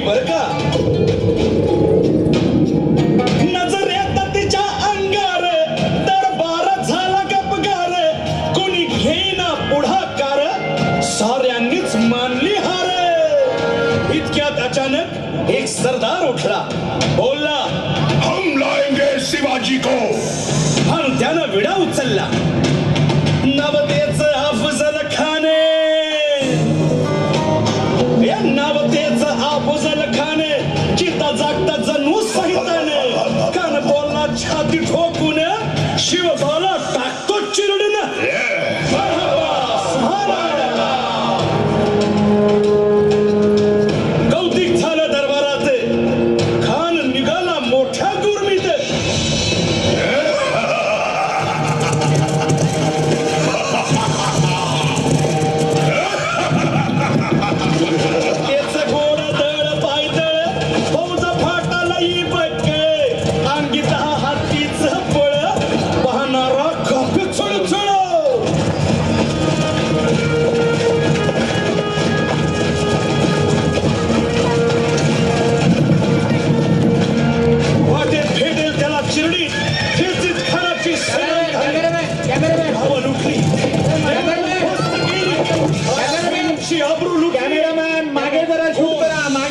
बर का. नजरेत तिच्या अंगार दरबार झाला गपगार, कोणी घेईना पुढाकार, साऱ्यांनीच मानली हार. इतक्यात अचानक एक सरदार उठला, बोलला, हम लाएंगे शिवाजी को. आणि त्यानं विडा उचलला.